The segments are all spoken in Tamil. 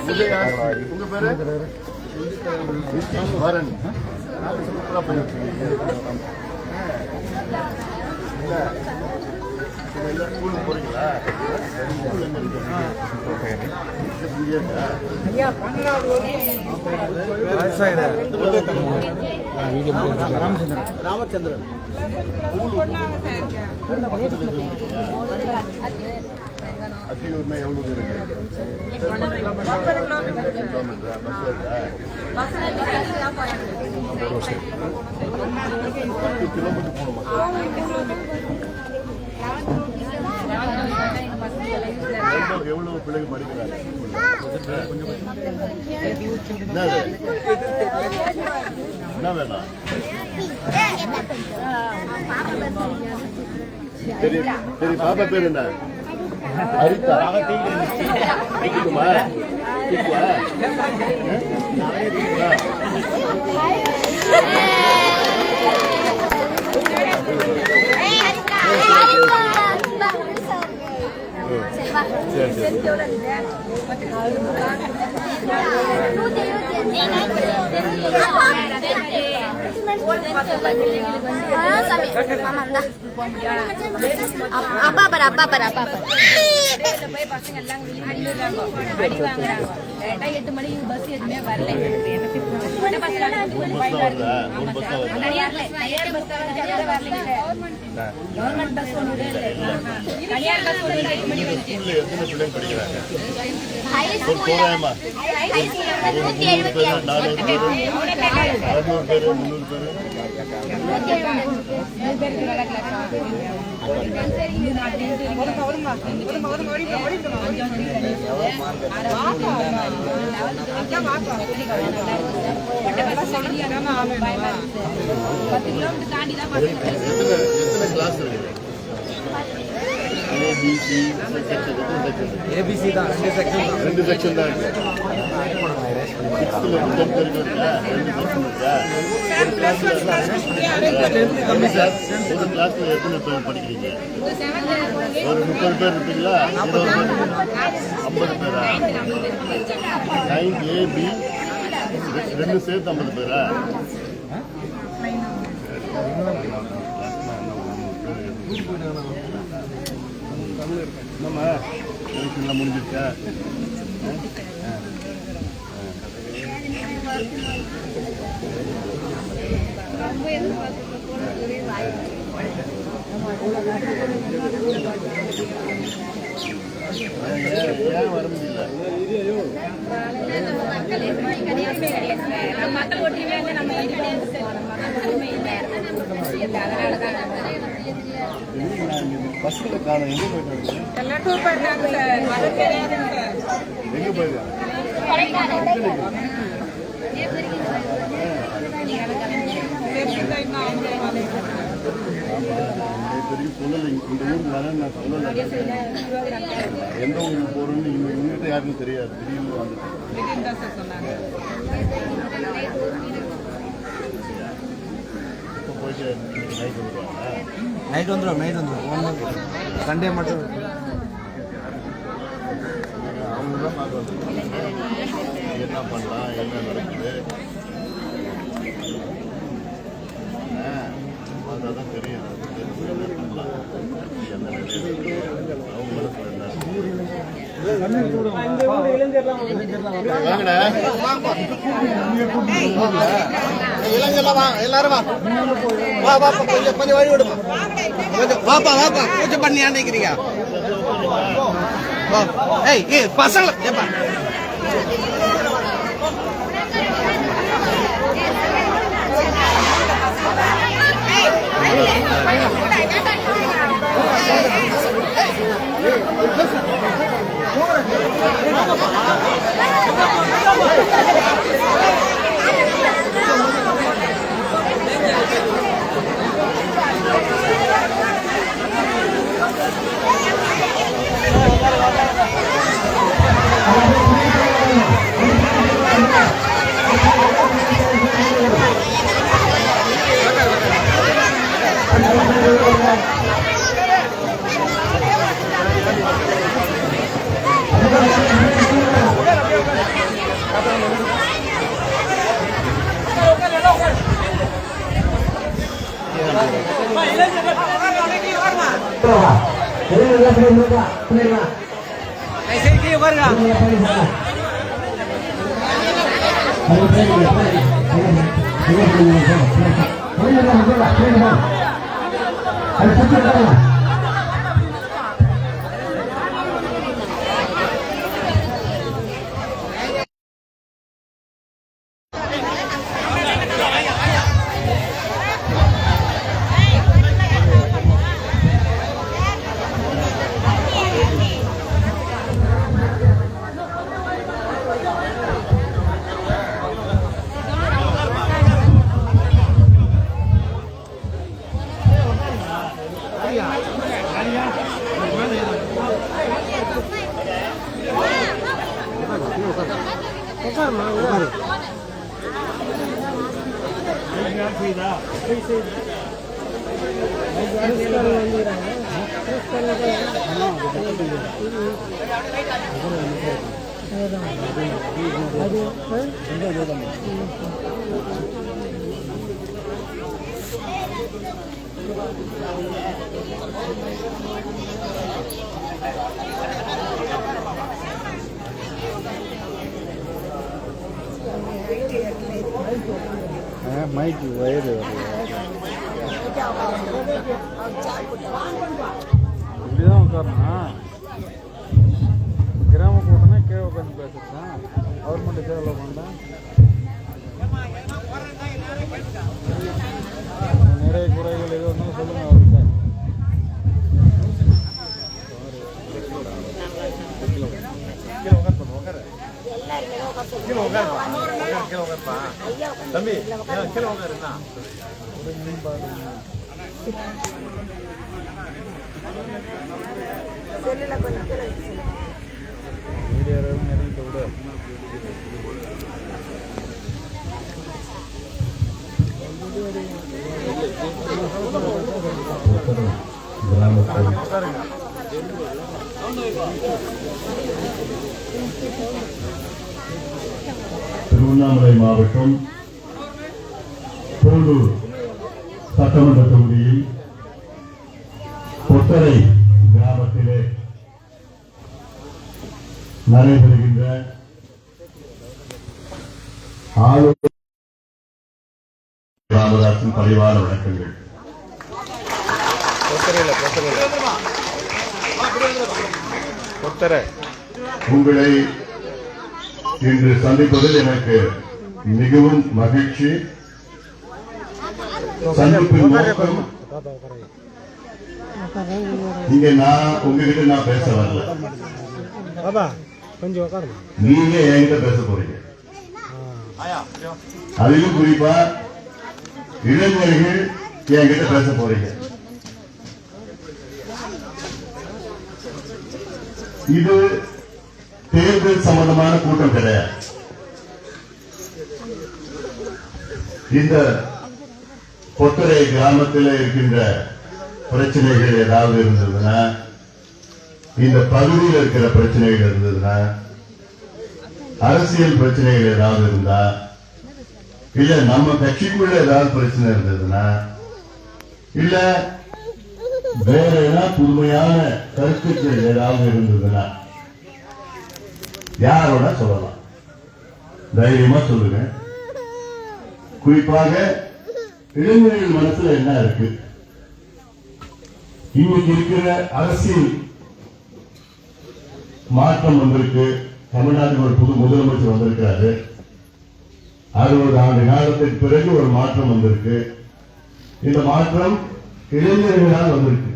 உங்க பேரு வரன். ஸ்கூலுக்கு போறீங்களா? ராமச்சந்திரன் அத்தியூர்னா எவ்வளவு பேர் இருக்கு? கிலோமீட்டர் போகணுமா? எவ்வளவு பிள்ளைங்க படிக்கிறாங்க? என்ன வேணும்? சரி சரி, பாப்பா பேர் என்ன? ஹரிதா. கேக்குமா? கேக்குவா? பசங்க எல்லாம் 8 மணிக்கு பஸ் எதுவுமே வரல. கவர்மெண்ட் பஸ் ஒன்று தனியார் பஸ் 8 மணி வந்துச்சு. ஏபிசி தான், 2 செக்ஷன் தான் இருக்கு. கிளாஸ்ல எத்தனை பேர் படிக்கிறீங்க? ஒரு 30 பேர் இருப்பீங்களா? 50 பேரா? 9 ஏபி 2 சேர்த்து 50 பேரா? என்னம்மா எல்லாம் முடிஞ்சிருக்கா? ஏன் வர முடியல? மக்கள் ஒற்றுமையா நம்ம பஸ்ல காணும். எங்க போயிட்டாங்க? எல்லாம் டூர் போயிட்டாங்க சார். எங்க போயிருக்காங்க? சொல்லலை. இந்த ஊருக்கு வரேன்னு நான் சொல்லலை. எந்த ஊருக்கு போறோம்னு இவங்ககிட்ட யாருன்னு தெரியாது. திடீர்னு வந்துட்டு இப்போ போயிட்டு நைட் வந்துடுவாங்க. நைட் வந்துடும். சண்டே மட்டும் அவங்க தான் பார்க்க என்ன பண்ணலாம், என்ன நடக்குது அதான் தெரியும். எல்லாரும் வா வா, கொஞ்சம் வழி விடுமா, கொஞ்சம் வாப்பா வாப்பா, பூஜை பண்ணி நினைக்கிறீங்க. ஏய் பசங்க ஏப்பா மைக்கு வயது இப்படிதான் உட்காரணும். கிராம கூட்டம்னா கீழே உட்காந்து பேசுறேன். கவர்மெண்ட் தேவையில்ல பண்ணா நிறைய குறைகள் எது வந்தாலும் சொல்லுங்க அவர்கிட்ட. தம்பி கீழே உட்காருண்ணா. மீடியா இறங்கிட்ட விட திருவண்ணாமலை மாவட்டம் போலூர் சட்டமன்ற தொகுதியில் கொத்தரை கிராமத்திலே நடைபெறுகின்ற ஆளுநர் ராமதாசின் பரிவார வணக்கங்கள். உங்களை இன்று சந்திப்பதில் எனக்கு மிகவும் மகிழ்ச்சி. சந்திப்பின் நோக்கம் இங்க நான் உங்ககிட்ட நான் பேச வரல, நீங்க என்கிட்ட பேச போறீங்க. அதிலும் குறிப்பா இளைஞர்கள் என்கிட்ட பேச போறீங்க. இது தேர்தல் சம்பந்தமான கூட்டம் கிடையாது. இந்த கொத்தரை கிராமத்தில் இருக்கின்ற பிரச்சனைகள் ஏதாவது இருந்ததுன்னா, இந்த பகுதியில் இருக்கிற பிரச்சனைகள் இருந்ததுன்னா, அரசியல் பிரச்சனைகள் ஏதாவது இருந்தா, இல்ல நம்ம கட்சிக்குள்ள ஏதாவது பிரச்சனை இருந்ததுன்னா, இல்ல வேற ஏதாவது புதுமையான கருத்துக்கள் ஏதாவது இருந்ததுன்னா யாரோட சொல்லலாம், தைரியமா சொல்லுங்க. குறிப்பாக இளைஞர்கள் மனசுல என்ன இருக்கு? இன்னைக்கு இருக்கிற அரசியல் மாற்றம் வந்திருக்கு. தமிழ்நாட்டில் ஒரு புது முதலமைச்சர் வந்திருக்காரு. 60 ஆண்டு காலத்திற்கு பிறகு ஒரு மாற்றம் வந்திருக்கு. இந்த மாற்றம் இளைஞர்களால் வந்திருக்கு.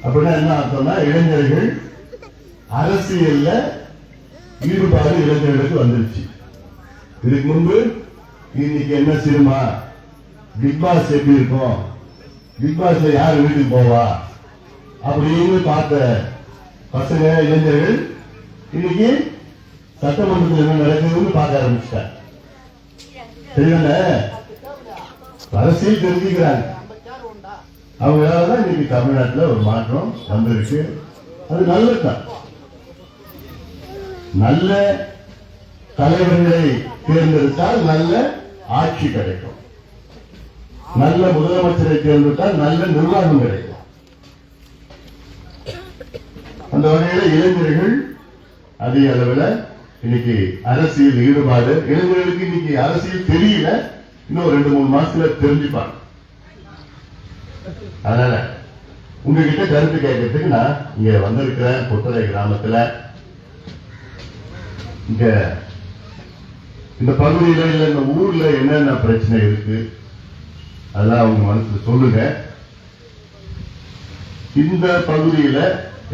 அப்படின்னா என்ன அர்த்தம்னா, இளைஞர்கள் அரசியல்ல ஈடுபாடு இளைஞர்களுக்கு வந்துருச்சு. இதுக்கு முன்பு இன்னைக்கு என்ன சினிமா, பிக் பாஸ் எப்படி இருக்கும், பிக் பாஸ்ல யார் வீட்டுக்கு போவா அப்படின்னு பார்த்த பசங்க இளைஞர்கள் இன்னைக்கு சட்டமன்றத்தில் என்ன நடக்குதுன்னு பார்க்க ஆரம்பிச்சிட்டாங்க. தெரியல, அரசியல் தெரிஞ்சுக்கிறாங்க. அவங்களாலதான் இன்னைக்கு தமிழ்நாட்டில் ஒரு மாற்றம் வந்திருக்கு. அது நல்லதுதான். நல்ல தலைவர்களை தேர்ந்தெடுத்தால் நல்ல ஆட்சி கிடைக்கும். நல்ல முதலமைச்சரை தேர்ந்தெடுத்தால் நல்ல நிர்வாகம் கிடைக்கும். அந்த வகையில இளைஞர்கள் அதிக அளவில் இன்னைக்கு அரசியல் ஈடுபாடு, இளைஞர்களுக்கு இன்னைக்கு அரசியல் தெரியல, இன்னும் 2-3 மாசத்துல தெரிஞ்சுப்பாங்க. அதனால உங்ககிட்ட கருத்து கேட்கறதுக்கு நான் இங்க வந்திருக்கிறேன். புத்தரை கிராமத்துல இங்க இந்த பகுதியில இல்ல இந்த ஊர்ல என்னென்ன பிரச்சனை இருக்கு அதெல்லாம் அவங்க மனசுல சொல்லுங்க. இந்த பகுதியில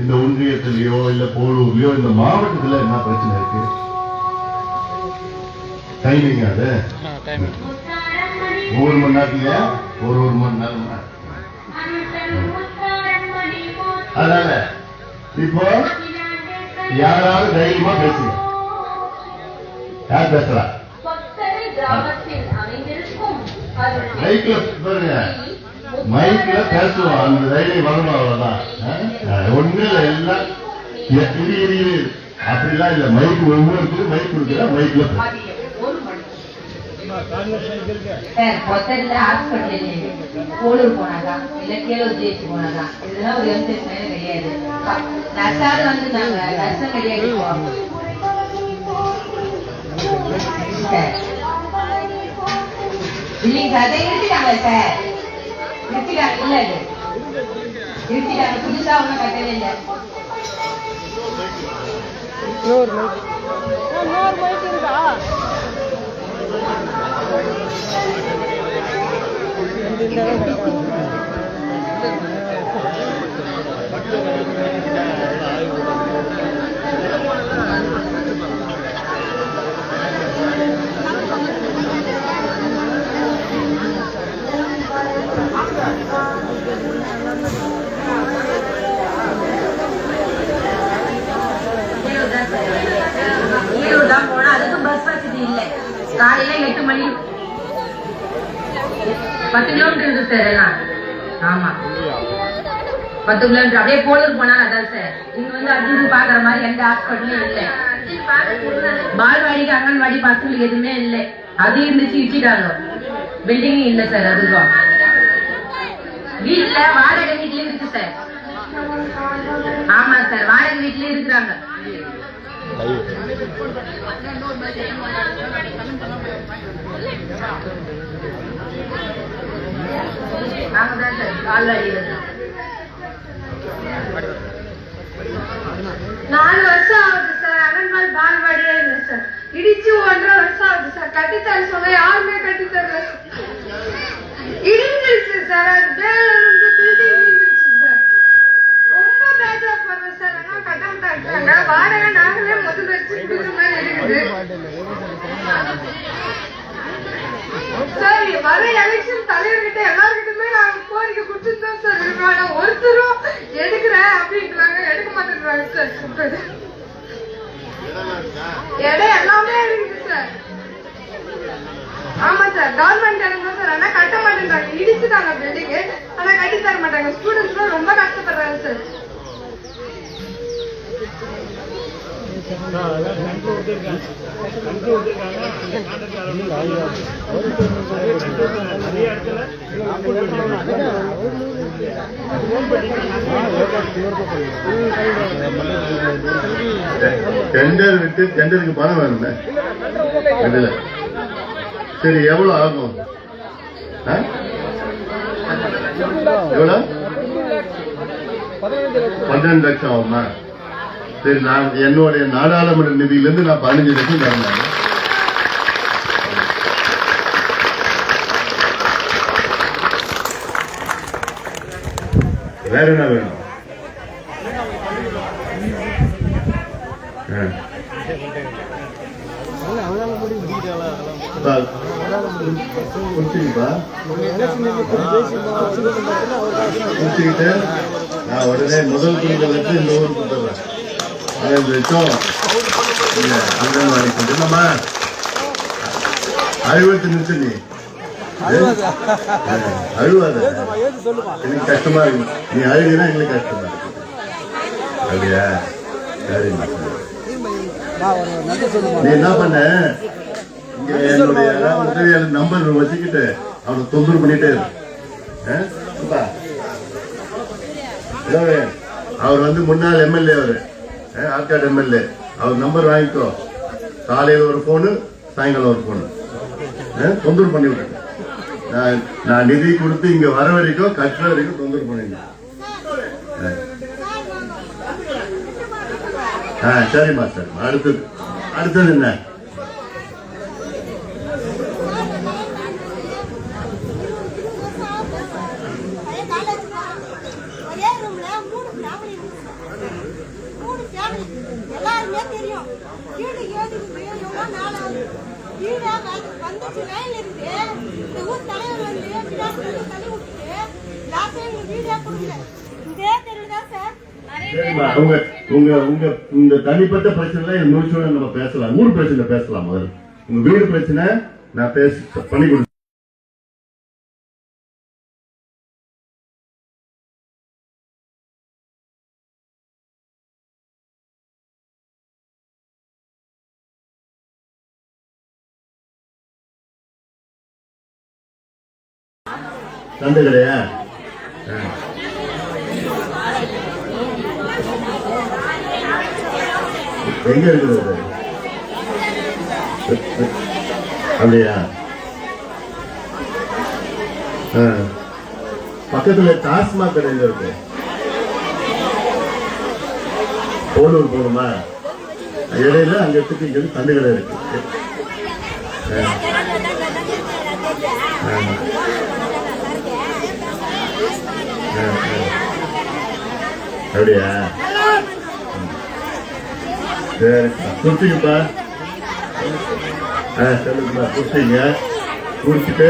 இந்த ஒன்றியத்திலயோ இல்ல போலூர்லயோ இந்த மாவட்டத்துல என்ன பிரச்சனை இருக்கு? டைமிங் அது 1 மணி நேரத்துலயா? ஒரு மணி நேரம். அதனால இப்போ யாராவது தைரியமா பேசுங்க. யார் பேசுறா? மைக்ல பாருங்க, மைக்ல பேசுவோம். அந்த தைரியம் வரணும், அவ்வளவுதான். ஒண்ணு இல்ல, எல்லாம் அப்படிலாம் இல்ல. மைக் ஒவ்வொருத்தரும் மைக் கொடுக்குற மைக்ல போலூர் போனாதான் இல்ல கேளூர் ஜெயிச்சு போனாதான் இதெல்லாம் ஒரு எம்செட் மேல கிடையாது. நர்ஸாவது வந்து நாங்க நர்ஸும் கிடையாது. இல்லைங்க அதை நிறுத்திட்டாங்க சார், நிறுத்திட்டாங்க. இல்ல அது நிறுத்திட்டாங்க, புதுசா ஒண்ணும் கட்டவே இல்லை. ஈரோடு தான் போனா, அதுக்கு பஸ் வசதி இல்லை. காலையில 8 மணி 10 கிலோமீட்டர் இருக்கு சார் எல்லாம். ஆமா 10 கிலோமீட்டர். அப்படியே போலூர் போனா அதான் சார். இங்க வந்து அர்ஜுன் பாக்குற மாதிரி எந்த ஹாஸ்பிட்டலும் இல்லை. பால்வாடிக்கு அங்கன்வாடி பசங்களுக்கு எதுவுமே இல்லை. அது இருந்துச்சு, இடிச்சிட்டாங்க. பில்டிங் இல்லை சார். அதுக்கும் வீட்டுல வாடகை வீட்லயும் இருக்கு சார். ஆமா சார், வாடகை வீட்லயே இருக்கிறாங்க. நாங்கதான் சார் பால்வாடியில 4 வருஷம் ஆகுது சார். அங்கன்வாடி பால்வாடியே இல்லை சார். இடிச்சு 1.5 வருஷம் ஆகுது சார். கட்டித்தர சொன்னா யாருமே கட்டித்தரல சார். இடிஞ்சிருச்சு சார். அது மேல இருந்து பில்டிங் இடிஞ்சிருச்சு சார். ரொம்ப பேஜாப்படுறோம் சார். ஆனா கட்ட மாட்டாங்க. வாடகை நாங்களே முதல் வச்சு கொடுக்குற மாதிரி இருக்குது சார். வர எலெக்ஷன் தலைவர்கிட்ட எல்லாருக்கிட்டுமே நாங்க கோரிக்கை கொடுத்துருந்தோம் சார். ஆனா ஒருத்தரும் எடுக்கிறேன் அப்படின்றாங்க, எடுக்க மாட்டேங்கிறாங்க சார். இடம் எல்லாமே இருக்குது சார். ஆமா சார், கவர்மெண்ட் இடம் தான் சார். ஆனா கட்ட மாட்டேங்கிறாங்க. இடிச்சுட்டாங்க பில்டிங், ஆனா கட்டி தர மாட்டாங்க. ஸ்டூடெண்ட்ஸ் ரொம்ப கஷ்டப்படுறாங்க சார். டெண்டர் விட்டு டெண்டருக்கு பணம் வேணுமே. சரி, எவ்வளவு ஆகும்? எவ்வளவு? 12 லட்சம் ஆகுமா? சரி, நான் என்னுடைய நாடாளுமன்ற நிதியிலிருந்து நான் 15 லட்சம் தரேன். வேற என்ன வேணும்? குடிச்சுக்கிட்டு நான் உடனே முதல் குடும்பம் வச்சு இந்த ஊருக்கு கொடுத்துறேன். 15 லட்சம் அங்கன்வாடி என்னம்மா அழுவத்து நிறுத்து. நீ அழுவாத, எனக்கு கஷ்டமா இருக்கு. நீ அழுகினா எங்களுக்கு கஷ்டமா இருக்கு. அப்படியா? சரி, நீ என்ன பண்ண, இங்க என்னுடைய உதவியாளர் நம்பர் வச்சுக்கிட்டு அவனை தொந்தரவு பண்ணிட்டே இரு. அவர் வந்து முன்னாள் எம்எல்ஏ, அவரு ஆற்காடு எம்எல்ஏ. அவர் நம்பர் வாங்கிக்கோ. காலையில் ஒரு போனு, சாயங்காலம் ஒரு போனு. தொந்தரவு பண்ணி விட்டேன். நான் நிதி கொடுத்து இங்க வர வரைக்கும் கட்டுற வரைக்கும் தொந்தரவு பண்ணிருந்தேன். சரிம்மா சரிம்மா. அடுத்தது என்ன? எல்லாருமே தெரியும். வீடு ஏறி எவ்வளவு நாள் ஆகுது. வீடு வந்துச்சு லைன்ல இருக்கு. இந்த ஊர் தலைவர் வந்து தள்ளி விட்டுட்டு லாஸ்ட் டைம் வீடே கொடுக்கல. இதே தெருவுதான் சார். உங்க தனிப்பட்ட பிரச்சனை முடிச்சோட நம்ம பேசலாம். ஊர் பிரச்சனை பேசலாம். முதல்ல உங்க வீடு பிரச்சனை நான் பண்ணி கொடுத்து சந்தை கிடையா? எங்க இருக்குது? அப்படியா? பக்கத்துல டாஸ்மாக் கடை எங்க இருக்கு? போலூர் போகணுமா? இடையில அங்க எடுத்துட்டு இங்க சந்தை கடை இருக்கு. அப்படியா? குடுத்தீங்கப்பா. சொல்லுங்கப்பா. குடுத்தீங்க. குடிச்சிட்டு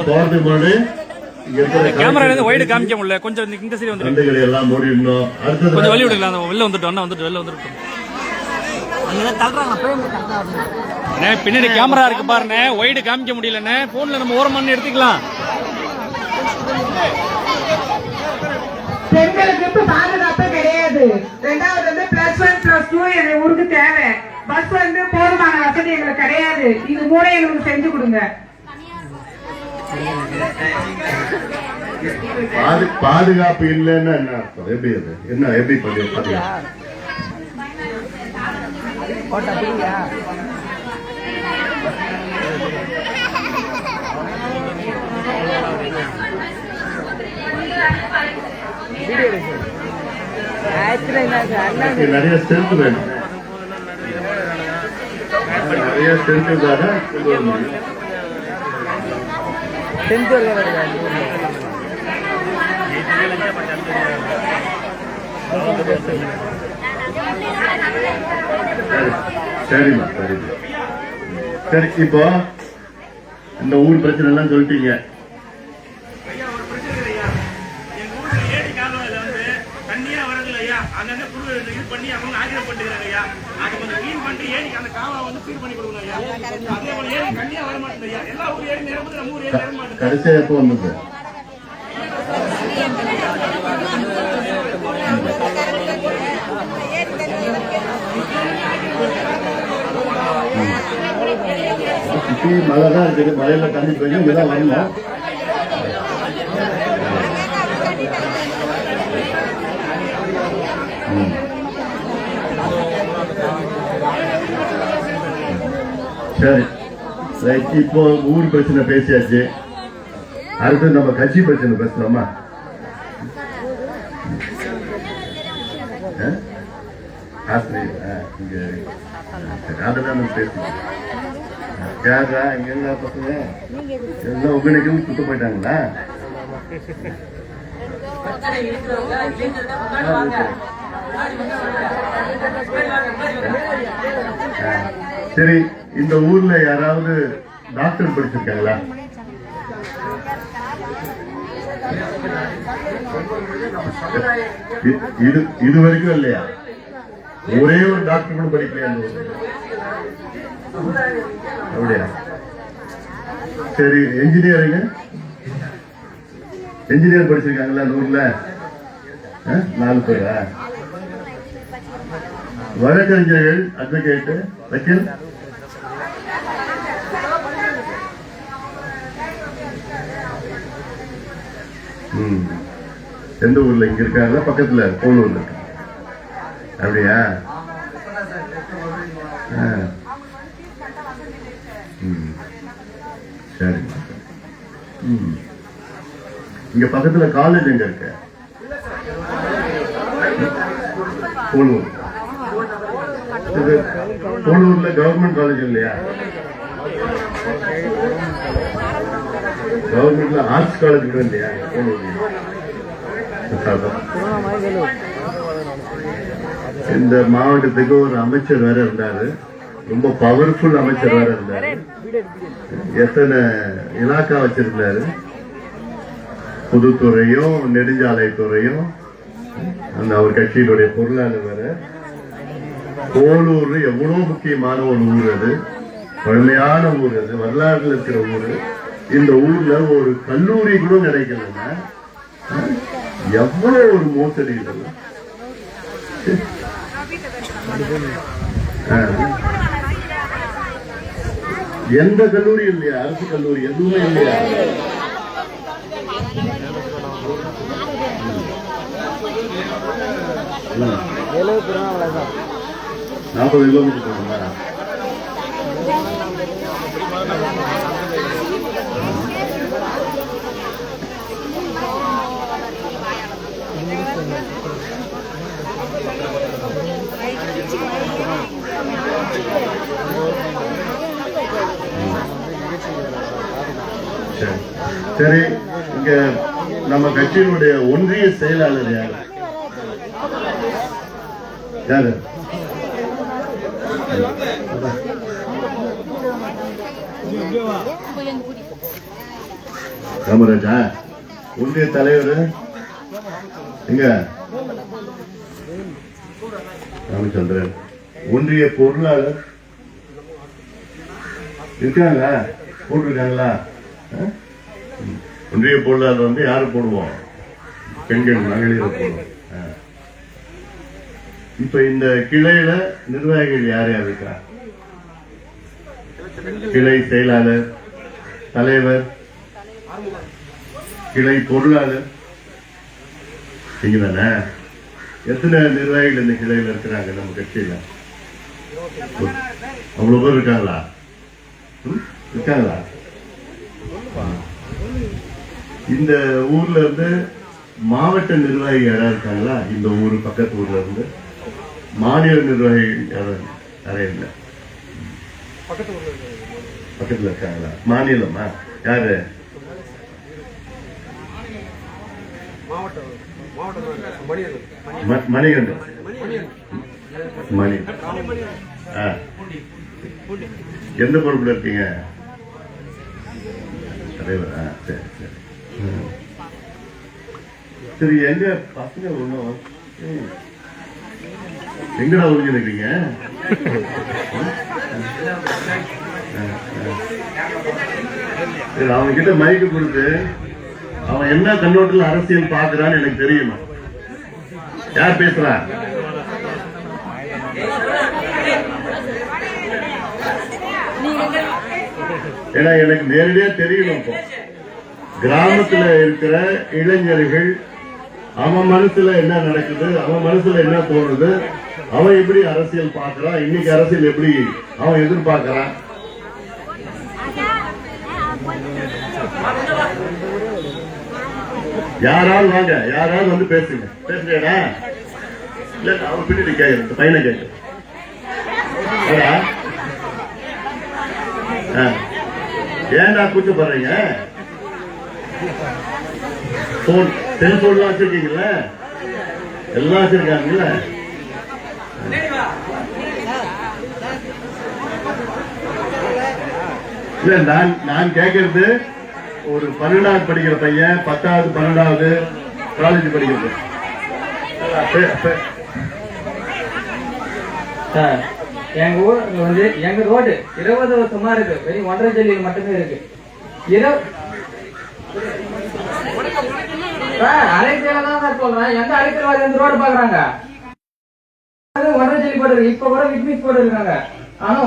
போறதுக்கு முன்னாடி கேமரா வைடு காமிக்க முடியல. கொஞ்சம் இந்த சைடு வந்து சந்தைகளை எல்லாம் மூடிடணும். அடுத்தது கொஞ்சம் வெளிய விடுங்களா? வெளில வந்துட்டு வெளில வந்துட்டு பின்னாடி கேமரா இருக்கு பாருண்ணே. வைடு காமிக்க முடியலண்ணே. போன்ல நம்ம ஓரமானு எடுத்துக்கலாம். பெண்களுக்கு இப்ப பாதுகாப்பு கிடையாது. ரெண்டாவது வந்து +1+2 எங்க ஊருக்கு தேவை. பஸ் வந்து போதுமான வசதி எங்களுக்கு கிடையாது. இது மூணு எங்களுக்கு செஞ்சு கொடுங்க. பாதுகாப்பு இல்லைன்னா என்ன அர்த்தம்? எப்படி அது என்ன? எப்படி பாதுகாப்பு? நிறைய ஸ்ட்ரென்த் வேணும். நிறைய ஸ்ட்ரென்த் இருந்தா கொண்டு வர முடியும். சரிம்மா சரிம்மா. சரி, இப்போ இந்த ஊர் பிரச்சனை எல்லாம் சொல்லிட்டீங்க. கடைசியா எப்போ வந்தது? மழை தான் இருக்குது. மழையில தண்ணி போய் இங்கதான் வரணும். சரி ரைட். இப்போ ஊர் பிரச்சனை பேசியாச்சு. அடுத்து நம்ம கட்சி பிரச்சனை பேசலாமா? அதுதான் பேசணும். யாரா இங்க எல்லா பசங்க எல்லாம் உங்களுக்கும் சுத்த போயிட்டாங்களா? சரி, இந்த ஊர்ல யாராவது டாக்டர் படிச்சிருக்காங்களா? இது வரைக்கும் இல்லையா? ஒரே ஒரு டாக்டர் கூட படிக்கலையா? அப்படியா? சரி, என்ஜினியரிங் படிச்சிருக்காங்களா இந்த ஊர்ல? 4 பேரா? வழக்கறிஞர்கள், அட்வொகேட், வக்கீல்? எந்த ஊர்ல? இங்க இருக்காங்க பக்கத்துல போலூர்ல இருக்கு. அப்படியா? சரி. இங்க பக்கத்துல காலேஜ் எங்க இருக்கு? போலூர். போலூர்ல கவர்மெண்ட் காலேஜ் இல்லையா? கவர்மெண்ட்ல ஆர்ட்ஸ் காலேஜ் கூட இல்லையா போலூர்ல? இந்த மாவட்டத்துக்கு ஒரு அமைச்சர் வேற இருந்தாரு, ரொம்ப பவர்ஃபுல் அமைச்சர் வேற இருந்தாரு. எத்தனை இலாக்கா வச்சிருந்தாரு? பொதுத்துறையும் நெடுஞ்சாலைத்துறையும். அந்த அவர் கட்சியினுடைய பொருளாளர் வேற. போலூர் எவ்வளவு முக்கியமான ஒரு ஊர், அது பழமையான ஊர், அது வரலாறுல இருக்கிற ஊர். இந்த ஊர்ல ஒரு கல்லூரி கூட கிடைக்கலன்னா எவ்வளவு ஒரு மோசடி இதெல்லாம். எந்த கல்லூரி இல்லையா? அரசு கல்லூரி எதுவுமே இல்லையா? 40 கிலோமீட்டர் போகணுமா? சரி, இங்க நம்ம கட்சியினுடைய ஒன்றிய செயலாளர் யாரு? யாரு? காமராஜா. ஒன்றிய தலைவர் எங்க? ராமச்சந்திரன். ஒன்றிய பொருளாளர் இருக்காங்க? போட்டிருக்காங்களா? ஒன்றிய பொருளாளர் வந்து யாரு போடுவோம்? பெண்கள், மகளிர் போடுவோம். இப்ப இந்த கிளையில நிர்வாகிகள் யார் யார் இருக்கா? கிளை செயலாளர், தலைவர், கிளை பொருளாளர் நீங்க தானே? எத்தனை நிர்வாகிகள் இந்த கிளையில இருக்கிறாங்க நம்ம கட்சியில? அவ்வளவு பேர் இருக்காங்களா? இருக்காங்களா? இந்த ஊர்ல இருந்து மாவட்ட நிர்வாகி யாராவது இருக்காங்களா? இந்த ஊரு பக்கத்து ஊர்ல இருந்து மாநில நிர்வாகிகள் யாரும் இல்லை. பக்கத்துல இருக்காங்களா? மாநிலமா? யாரு? மணிகண்டன். மணி எந்த பொறுப்புல இருக்கீங்க? தலைவரா? சரி சரி. சரி, எங்க பசங்க ஒண்ணும் எங்கடா ஒழிஞ்சு நிக்கிறீங்க? அவன் கிட்ட மைக்கு கொடுத்து அவன் என்ன கண்ணோட்டத்தில் அரசியல் பாக்குறான்னு எனக்கு தெரியுமா? யார் பேசுறா? ஏன்னா எனக்கு நேரடியா தெரியணும். இப்போ கிராமத்துல இருக்கிற இளைஞர்கள் அவன் மனசுல என்ன நடக்குது, அவன் மனசுல என்ன தோணுது, அவன் எப்படி அரசியல் பார்க்கறான், இன்னைக்கு அரசியல் எப்படி அவன் எதிர்பார்க்கறான். யாராவது வாங்க, யாராவது வந்து பேசுங்க. பேசுறேடா? இல்ல அவன் பின்னாடி கேட்க, பையனை கேட்க. ஏன்டா கூச்சப்படுறீங்க? போன், செல்போன்லாம் வச்சிருக்கீங்கல்ல? எல்லாம் வச்சிருக்காங்கல்ல? இல்ல நான் கேட்கறது ஒரு 12வது படிக்கிற பையன், 10வது 12வது காலேஜ் படிக்கிறது. எங்க ஊர்ல வந்து எங்க ரோடு 20 வருஷமா இருக்கு. வெறும் 1.5 ஜல்லியில் மட்டுமே இருக்கு. அரைக்கதான் சார் சொல்றேன். எந்த அரைக்கல் இந்த ரோடு பாக்குறாங்க? 1.5 ஜல்லி போட்டு இருக்கு. இப்ப கூட விட்மிஸ் போட்டு இருக்காங்க. ஆனா